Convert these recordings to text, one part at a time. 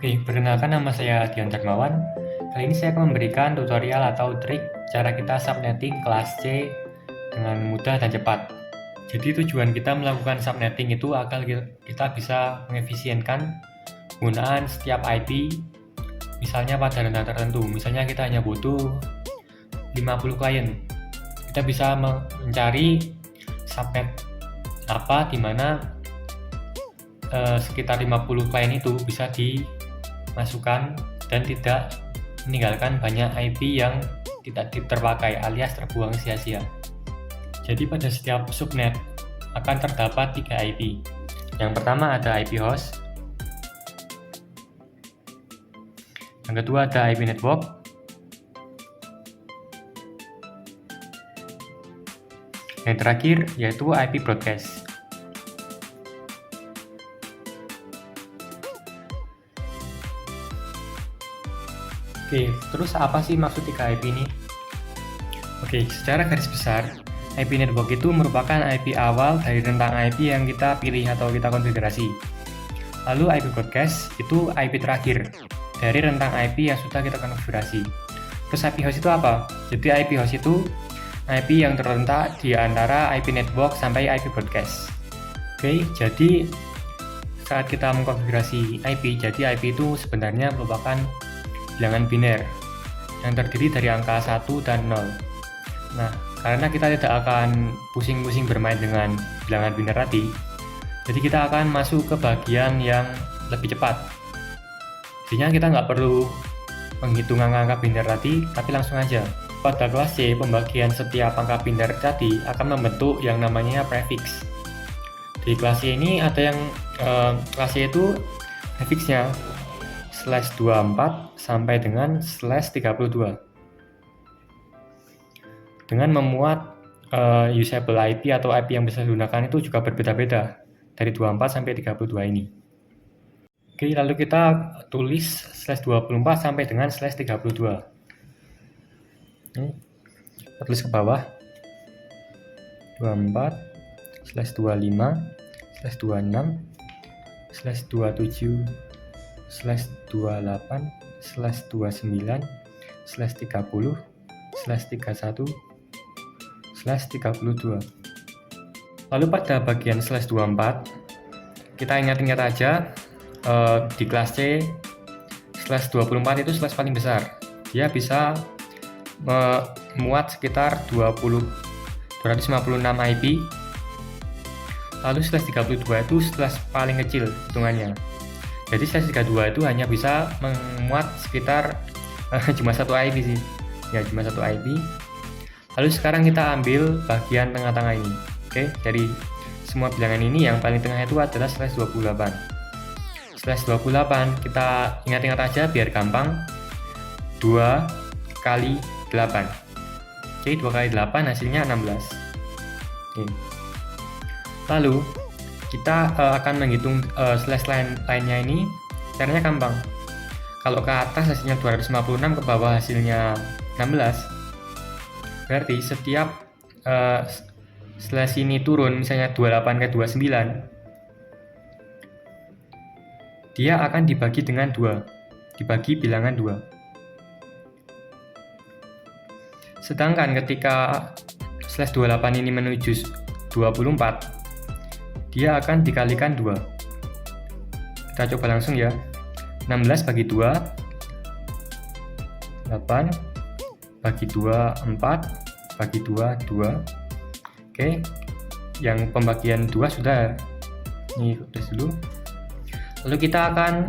Oke, perkenalkan nama saya Dian Darmawan. Kali ini saya akan memberikan tutorial atau trik cara kita subnetting kelas C dengan mudah dan cepat. Jadi tujuan kita melakukan subnetting itu agar kita bisa mengefisienkan penggunaan setiap IP, misalnya pada rentang tertentu. Misalnya kita hanya butuh 50 klien. Kita bisa mencari subnet apa di mana sekitar 50 klien itu bisa dimasukkan dan tidak meninggalkan banyak IP yang tidak terpakai alias terbuang sia-sia. Jadi pada setiap subnet akan terdapat 3 IP. Yang pertama ada IP host, yang kedua ada IP network, yang terakhir yaitu IP broadcast. Oke, terus apa sih maksud 3 IP ini? Oke, secara garis besar, IP network itu merupakan IP awal dari rentang IP yang kita pilih atau kita konfigurasi. Lalu IP broadcast itu IP terakhir dari rentang IP yang sudah kita konfigurasi. Terus IP host itu apa? Jadi IP host itu IP yang terletak di antara IP network sampai IP broadcast. Oke, jadi saat kita mengkonfigurasi IP, jadi IP itu sebenarnya merupakan bilangan biner yang terdiri dari angka 1 dan 0. Nah, karena kita tidak akan pusing-pusing bermain dengan bilangan biner tadi, jadi kita akan masuk ke bagian yang lebih cepat. Jadinya kita nggak perlu menghitung angka-angka biner tadi, tapi langsung aja. Pada kelas C, pembagian setiap angka biner tadi akan membentuk yang namanya prefix. Di kelas C ini ada yang kelas C itu prefixnya /24 sampai dengan /32 dengan memuat usable IP atau IP yang bisa digunakan itu juga berbeda-beda dari 24 sampai 32 ini. Oke, lalu kita tulis /24 sampai dengan /32. Kita tulis ke bawah 24 /25 /26 /27 /28 /29 /30 /31 /32. Lalu pada bagian /24 kita ingat-ingat aja di kelas C /24 itu slash paling besar. Dia bisa memuat sekitar 256 IP. Lalu /32 itu slash paling kecil hitungannya. Jadi /32 itu hanya bisa memuat sekitar cuma satu IP sih. Ya, cuma satu IP. Lalu sekarang kita ambil bagian tengah-tengah ini. Oke, dari semua bilangan ini yang paling tengah itu adalah /28. /28 kita ingat-ingat aja biar gampang. 2 kali 8. Oke, 2 kali 8 hasilnya 16. Oke. Lalu kita akan menghitung slash lainnya ini. Caranya gampang. Kalau ke atas hasilnya 256, ke bawah hasilnya 16, berarti setiap slash ini turun, misalnya 28 ke 29, dia akan dibagi dengan 2, dibagi bilangan 2. Sedangkan ketika /28 ini menuju 24, dia akan dikalikan 2. Kita coba langsung ya. 16 bagi 2 8, bagi 2 4, bagi 2 2. Oke, yang pembagian 2 sudah. Ini tulis dulu. Lalu kita akan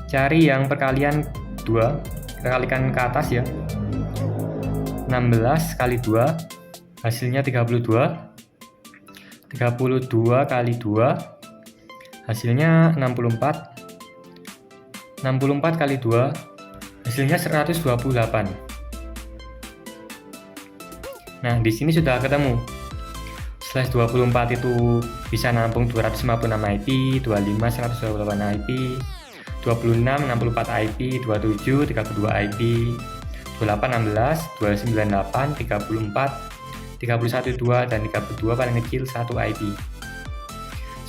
cari yang perkalian 2. Kita kalikan ke atas ya. 16 kali 2 hasilnya 32. 32 kali 2 hasilnya 64. 64 kali 2 hasilnya 128. Nah, di sini sudah ketemu. /24 itu bisa nampung 256 IP, 25 128 IP, 26 64 IP, 27 32 IP, 28 16, 29 8, 34 31 2, dan 32 paling kecil 1 IP.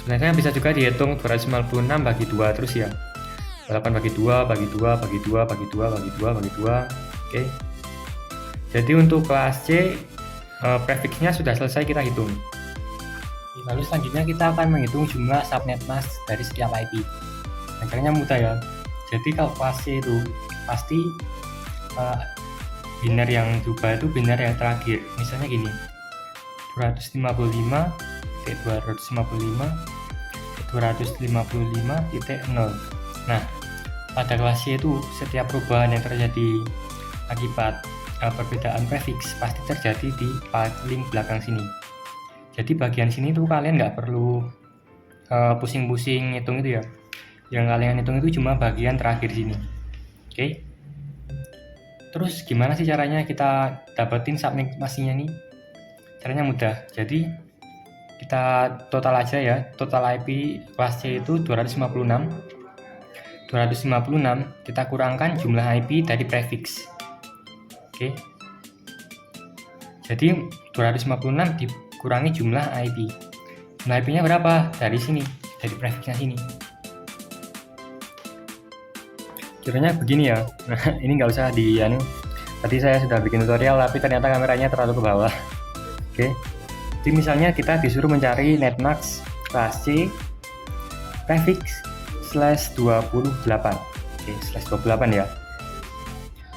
Sebenarnya bisa juga dihitung 256 bagi 2 terus ya. 8 bagi 2, bagi 2, bagi 2, bagi 2, bagi 2, bagi 2. Oke. Jadi untuk kelas C, prefiksnya sudah selesai kita hitung. Lalu selanjutnya kita akan menghitung jumlah subnet mask dari setiap IP. Nah, caranya mudah ya. Jadi kalau kelas C itu pasti biner yang berubah itu biner yang terakhir. Misalnya gini, 255.255.255.0. Nah, pada kelas C itu setiap perubahan yang terjadi akibat perbedaan prefiks pasti terjadi di paling belakang sini. Jadi bagian sini tuh kalian nggak perlu pusing-pusing hitung itu ya. Yang kalian hitung itu cuma bagian terakhir sini. Oke. Terus gimana sih caranya kita dapetin subnet masknya nih? Caranya mudah. Jadi kita total aja ya. Total IP kelas C itu 256. 256 kita kurangkan jumlah IP dari prefiks. Oke. Jadi 256 dikurangi jumlah IP. Jumlah IP-nya berapa? Dari sini, dari prefiksnya sini. Caranya begini ya. Nah, ini nggak usah tadi saya sudah bikin tutorial tapi ternyata kameranya terlalu ke bawah. Oke. Jadi misalnya kita disuruh mencari netmask kelas C prefiks /28. Oke, /28 ya.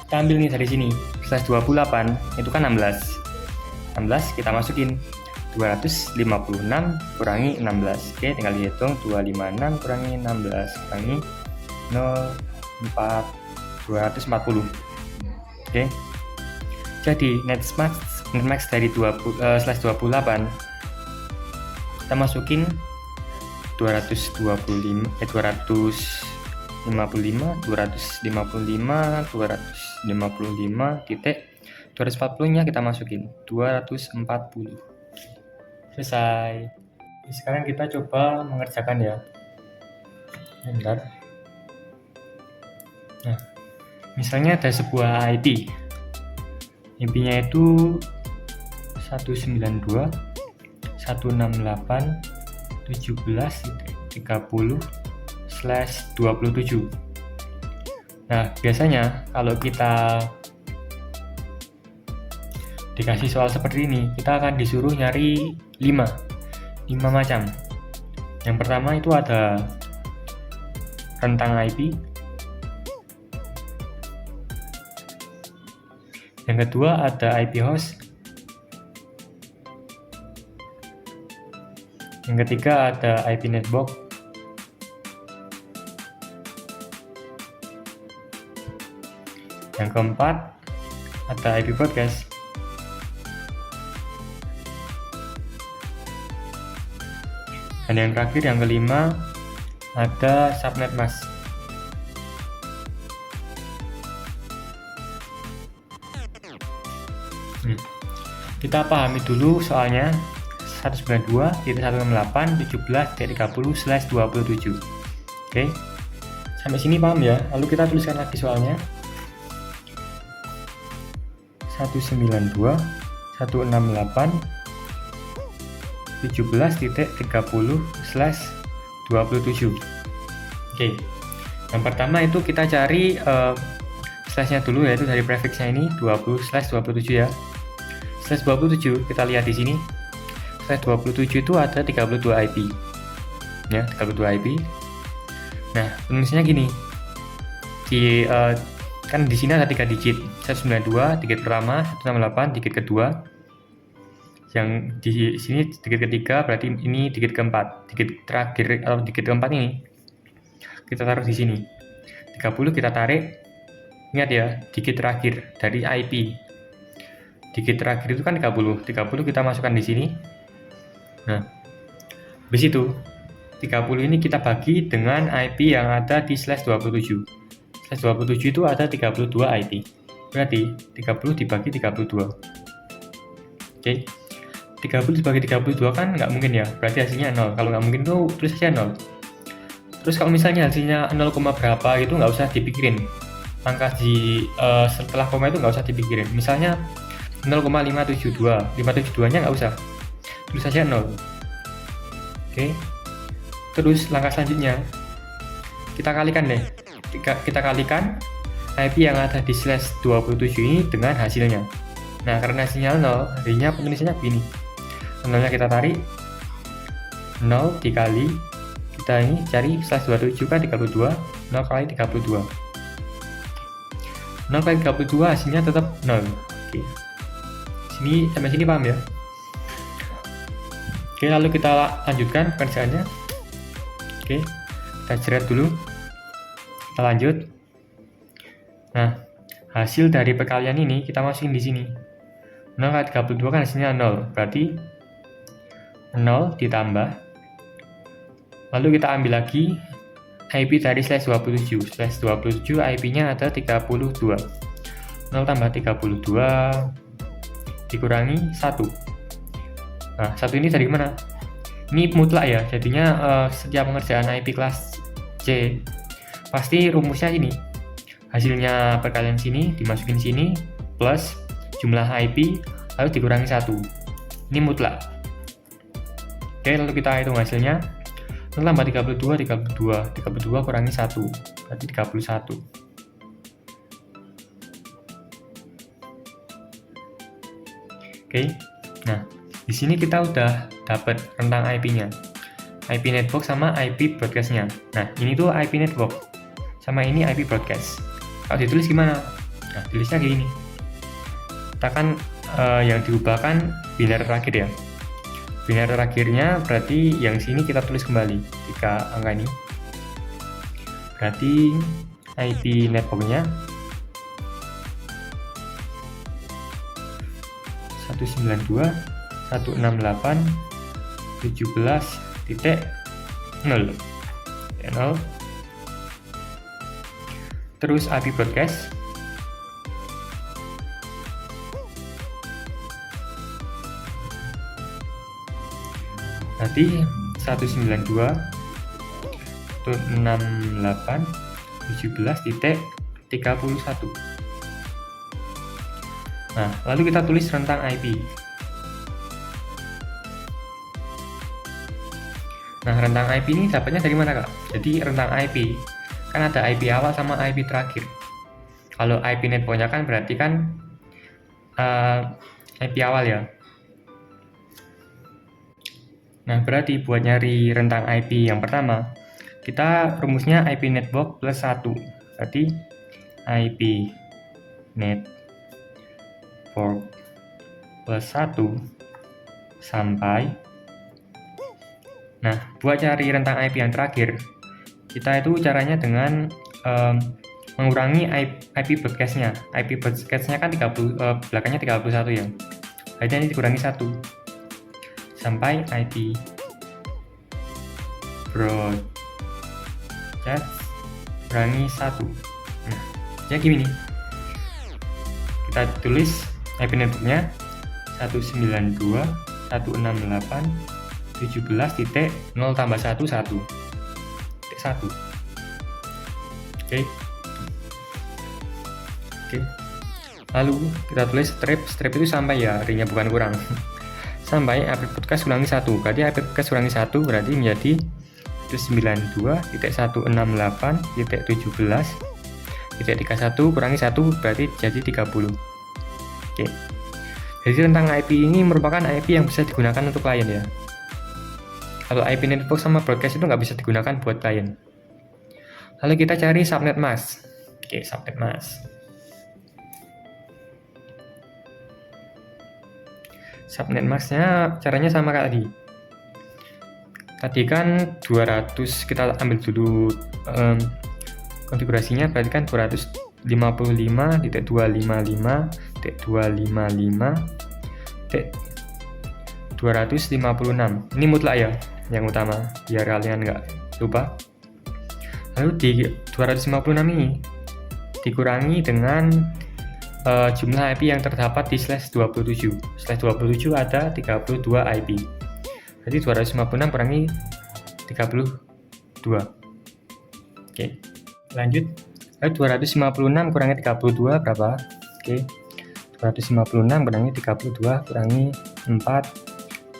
Kita ambil nih dari sini. /28 itu kan 16. 16 kita masukin 256 kurangi 16. Oke, tinggal dihitung 256 kurangi 16 kurangi 240. Oke. Jadi netmask dari /28 kita masukin 255 240 nya kita masukin 240. Selesai. Sekarang kita coba mengerjakan ya. Bentar. Nah, misalnya ada sebuah IP. IP-nya itu 192.168.17.30/27. Nah, biasanya kalau kita dikasih soal seperti ini, kita akan disuruh nyari 5 macam. Yang pertama itu ada rentang IP. Yang kedua ada IP host. Yang ketiga ada IP netbox. Yang keempat ada IP broadcast. Dan yang terakhir, yang kelima ada subnet mask. Kita pahami dulu soalnya 192.168.17.30/27. Oke. Sampai sini paham ya? Lalu kita tuliskan lagi soalnya. 192.168.17.30/27. Oke. Yang pertama itu kita cari slash-nya dulu, yaitu dari prefiksnya ini 20/27 ya. /27 kita lihat di sini. /27 itu ada 32 IP. Ya, 32 IP. Nah, penulisannya gini. Kan di sini ada 3 digit. 192 digit pertama, 168 digit kedua. Yang di sini digit ketiga, berarti ini digit keempat. Digit terakhir atau digit keempat ini kita taruh di sini. 30 kita tarik. Ingat ya, digit terakhir dari IP. Digit terakhir itu kan 30 kita masukkan di sini. Nah, habis itu 30 ini kita bagi dengan IP yang ada di /27. /27 itu ada 32 IP. Berarti 30 dibagi 32. Oke. 30 dibagi 32 kan nggak mungkin ya. Berarti hasilnya 0. Kalau nggak mungkin tuh tulis saja 0. Terus kalau misalnya hasilnya 0, berapa itu nggak usah dipikirin. Angka di setelah koma itu nggak usah dipikirin. Misalnya 0,572, 572-nya nggak usah, tulis saja 0. Oke. Terus langkah selanjutnya kita kalikan deh kita kalikan IP yang ada di slash 27 ini dengan hasilnya. Nah, karena hasilnya 0, artinya penulisannya begini. 0-nya kita tarik, 0 dikali, kita ini cari slash 27 kan 32, 0 kali 32. 0 kali 32 hasilnya tetap 0. Oke. Sini sampai sini paham ya? Oke, lalu kita lanjutkan pekerjaannya. Oke, kita jerat dulu. Kita lanjut. Nah, hasil dari perkalian ini kita masukin di sini. 0 kali 32 kan hasilnya 0. Berarti 0 ditambah. Lalu kita ambil lagi IP dari slash 27. Slash 27 IP-nya ada 32. 0 tambah 32 dikurangi 1. Nah, 1 ini dari mana? Ini mutlak ya, jadinya setiap pengerjaan IP kelas C pasti rumusnya ini. Hasilnya perkalian sini dimasukin sini plus jumlah IP lalu dikurangi 1. Ini mutlak. Oke, lalu kita hitung hasilnya. 0 tambah 32 kurangi 1 berarti 31. Oke, nah di sini kita udah dapat rentang IP-nya, IP network sama IP broadcast-nya. Nah, ini tuh IP network sama ini IP broadcast. Kalau ditulis gimana? Nah, tulisnya kayak gini. Kita kan yang diubah kan biner terakhir ya. Biner terakhirnya berarti yang sini kita tulis kembali 3 angka ini. Berarti IP networknya 192.168.17.0 terus IP broadcast berarti 192.168.17.31. Nah, lalu kita tulis rentang IP. Nah, rentang IP ini dapatnya dari mana, Kak? Jadi rentang IP kan ada IP awal sama IP terakhir. Kalau IP networknya kan berarti kan IP awal ya. Nah, berarti buat nyari rentang IP yang pertama, kita rumusnya IP network plus 1. Berarti IP network plus 1 sampai. Nah, buat cari rentang IP yang terakhir, kita itu caranya dengan mengurangi IP broadcast-nya. IP broadcast-nya kan 30, belakangnya 31 ya. Jadi ini dikurangi 1 sampai IP broadcast kurangi 1. Nah, jadi gini. Kita tulis IP networknya 192.168.17.0 tambah 1 1. Oke. Lalu kita tulis strip itu sampai ya, artinya bukan kurang. Sampai IP broadcast kurangi 1. Berarti IP broadcast kurangi 1 berarti menjadi 192.168.17.31 kurangi 1 berarti jadi 30. Oke. Jadi rentang IP ini merupakan IP yang bisa digunakan untuk klien ya. Kalau IP network sama broadcast itu nggak bisa digunakan buat klien. Lalu kita cari subnet mask. Oke, subnet mask. Subnet masknya caranya sama kayak tadi. Tadi kan 200, kita ambil dulu konfigurasinya, berarti kan 255.255.256. Ini mutlak ya, yang utama, biar kalian nggak lupa. Lalu di 256 ini dikurangi dengan jumlah IP yang terdapat di slash 27. Slash 27 ada 32 IP. Jadi 256 kurangi 32. Oke, lanjut. Lalu 256 kurangi 32 berapa? Oke, 256 kurangi 32 kurangi 4,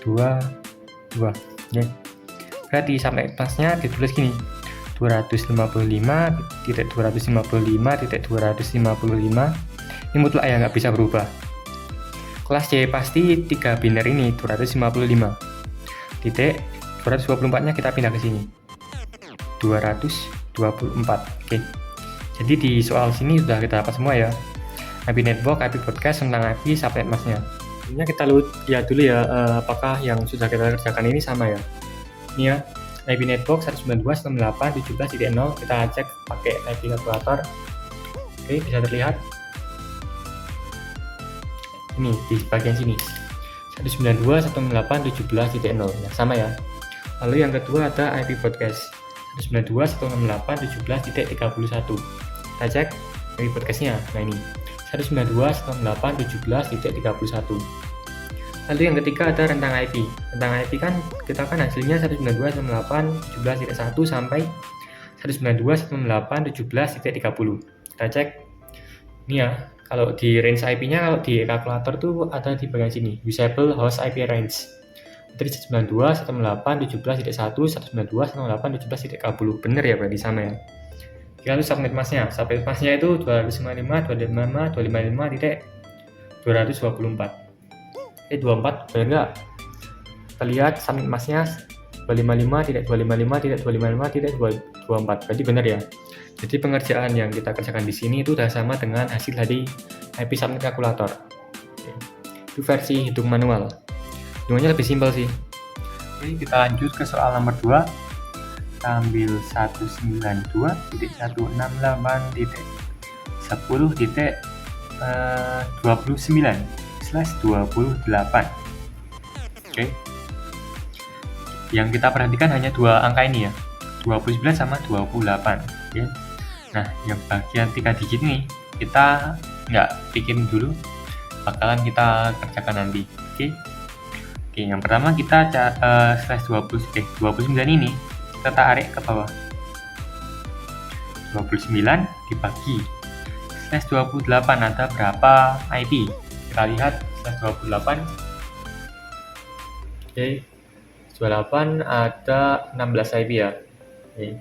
2, 2. Oke. Berarti sampai kelasnya ditulis gini. 255.255.255 ini mutlak ya, nggak bisa berubah. Kelas C pasti 3 biner ini 255.224 nya kita pindah ke sini 224. Oke. Jadi di soal sini sudah kita dapat semua ya, IP network, IP broadcast, tentang IP, subnet masknya. Ini kita lihat dulu ya, apakah yang sudah kita kerjakan ini sama ya. Ini ya, IP network 192.168.17.0, kita cek pakai IP kalkulator. Oke, bisa terlihat ini di bagian sini 192.168.17.0, nah sama ya. Lalu yang kedua ada IP broadcast 192.168.17.31, kita cek IP broadcastnya. Nah ini 192.168.17.31. Lalu yang ketiga ada rentang IP. Rentang IP kan kita kan hasilnya 192.168.17.1 sampai 192.168.17.30. Kita cek ini ya, kalau di range IP-nya kalau di kalkulator tuh ada di bagian sini, usable host IP range. Dari 192.168.17.1, 192.168.17.30. Bener ya, berarti sama ya. Lalu subnet masknya. Subnet masknya itu 255.255.224. 24, benar nggak? Kita lihat subnet masknya 255.255.255.24, berarti benar ya. Jadi pengerjaan yang kita kerjakan di sini itu sudah sama dengan hasil dari IP subnet kalkulator. Itu versi hitung manual. Hitungannya lebih simpel sih. Oke, kita lanjut ke soal nomor 2. Kita ambil 192.168.29/28. Oke. Yang kita perhatikan hanya dua angka ini ya, 29 sama 28. Oke. Nah, yang bagian 3 digit ini kita nggak bikin dulu, bakalan kita kerjakan nanti. Oke. Oke, yang pertama kita slash 29 ini kita tarik ke bawah. 29 dibagi slash 28 ada berapa IP? Kita lihat slash 28. Oke, 28 ada 16 IP ya. Oke.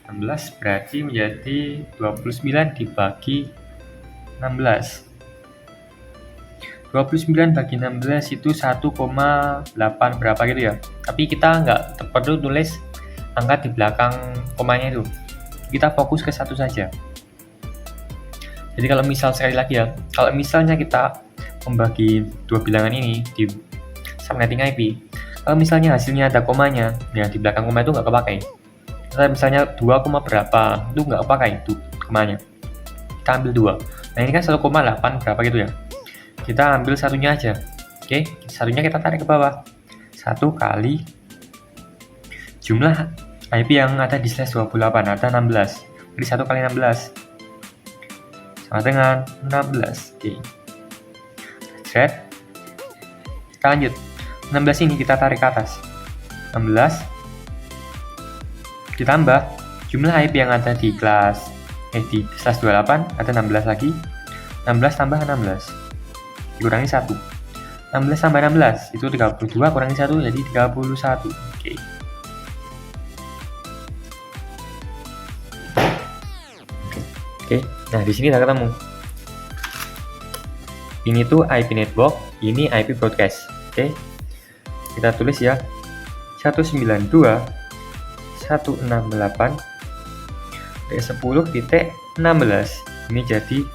16 berarti menjadi 29 dibagi 16. 29 bagi 16 itu 1,8 berapa gitu ya. Tapi kita nggak perlu tulis angka di belakang komanya itu. Kita fokus ke satu saja. Jadi kalau misal sekali lagi ya, kalau misalnya kita membagi dua bilangan ini di subnetting IP, kalau misalnya hasilnya ada komanya, ya di belakang koma itu nggak kepakai. Kalau misalnya 2, berapa, itu nggak kepakai itu komanya. Kita ambil 2. Nah ini kan 1,8 berapa gitu ya. Kita ambil satunya aja. Oke, satunya kita tarik ke bawah. 1 kali jumlah IP yang ada di slash 28 ada 16. Jadi 1 kali 16 sama dengan 16. Oke. Set. Kita lanjut. 16 ini kita tarik ke atas. 16 ditambah jumlah IP yang ada di kelas di slash 28 ada 16 lagi. 16 tambah 16 dikurangi 1. 16 tambah 16 itu 32 kurangi 1 jadi 31. Oke. Oke, nah di sini udah ketemu. Ini tuh IP network, ini IP broadcast. Oke. Kita tulis ya. 192.168.10.16. Ini jadi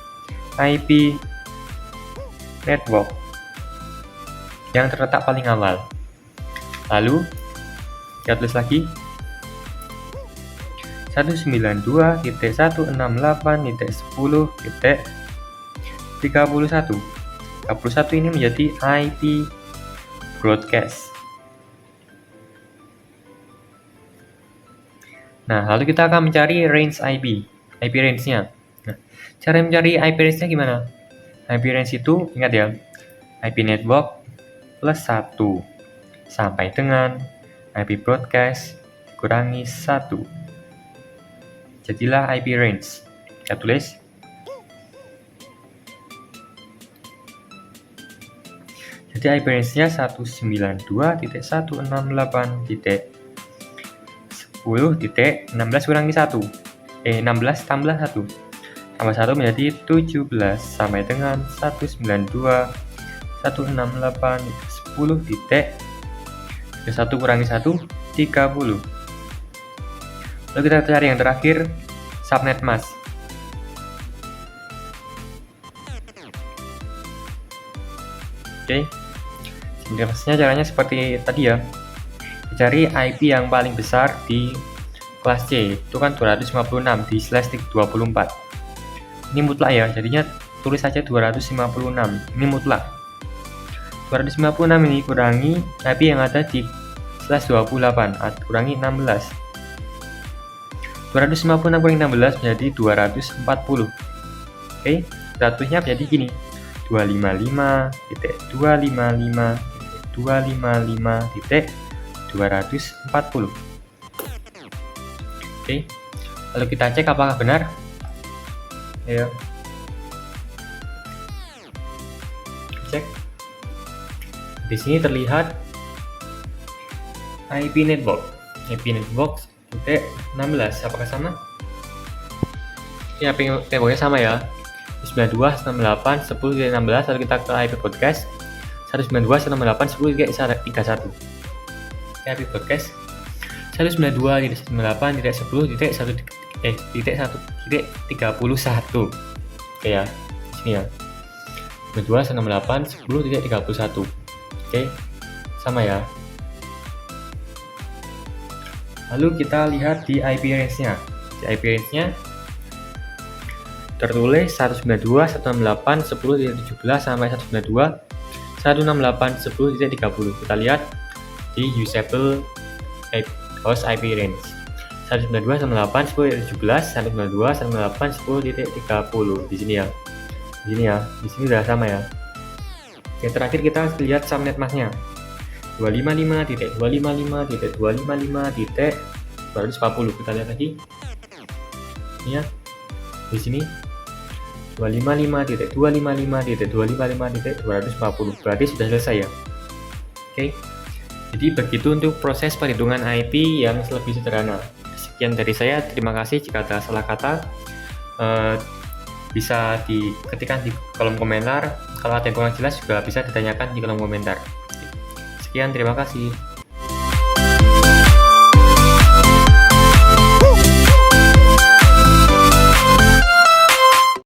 IP network yang terletak paling awal. Lalu kita tulis lagi 192.168.10.31. 31 ini menjadi IP broadcast. Nah, lalu kita akan mencari range IP range-nya. Nah, cara mencari IP range-nya gimana? IP range itu, ingat ya, IP network plus 1 sampai dengan IP broadcast kurangi 1. Jadilah IP range. Kita tulis. Jadi IP range-nya 192.168.10.31. 10.16 kurangi 1. 16 tambah 1. Tambah 1 menjadi 17 sampai dengan 192.168 10.1 kurangi 1 30. Lalu kita cari yang terakhir, subnet mask. Oke, subnet masknya caranya seperti tadi ya. Cari IP yang paling besar di kelas C, itu kan 256 di /24. Ini mutlak ya, jadinya tulis saja 256. Ini mutlak. 256 ini kurangi IP yang ada di /28, kurangi 16. 256 kurangi 16 menjadi 240. Oke, statusnya menjadi gini. 255.255.255.240. Oke, lalu kita cek apakah benar. Ayo cek. Di sini terlihat IP network 16. Apakah sama? Ya, IP networknya sama ya. 92.168.10.16. Lalu kita ke IP podcast 192.168.10.31. IP podcast 192.168.10.1.1.31. Oke ya, sini ya. 192.168.10.31. Oke, sama ya. Lalu kita lihat di IP range-nya. Di IP range-nya tertulis 192.168.10.17 sampai 192.168.10.30. Kita lihat di usable host IP range 192.168.10.17, 192.168.10.30. Di sini ya. Di sini udah sama ya. Yang terakhir kita lihat subnet mask-nya. 255.255.255.240. Kita lihat lagi. Ini ya. Di sini 255.255.255.240. Berarti sudah selesai ya. Oke. Jadi begitu untuk proses perhitungan IP yang lebih sederhana. Sekian dari saya. Terima kasih. Jika ada salah kata bisa diketikkan di kolom komentar. Kalau ada yang kurang jelas juga bisa ditanyakan di kolom komentar. Sekian, terima kasih.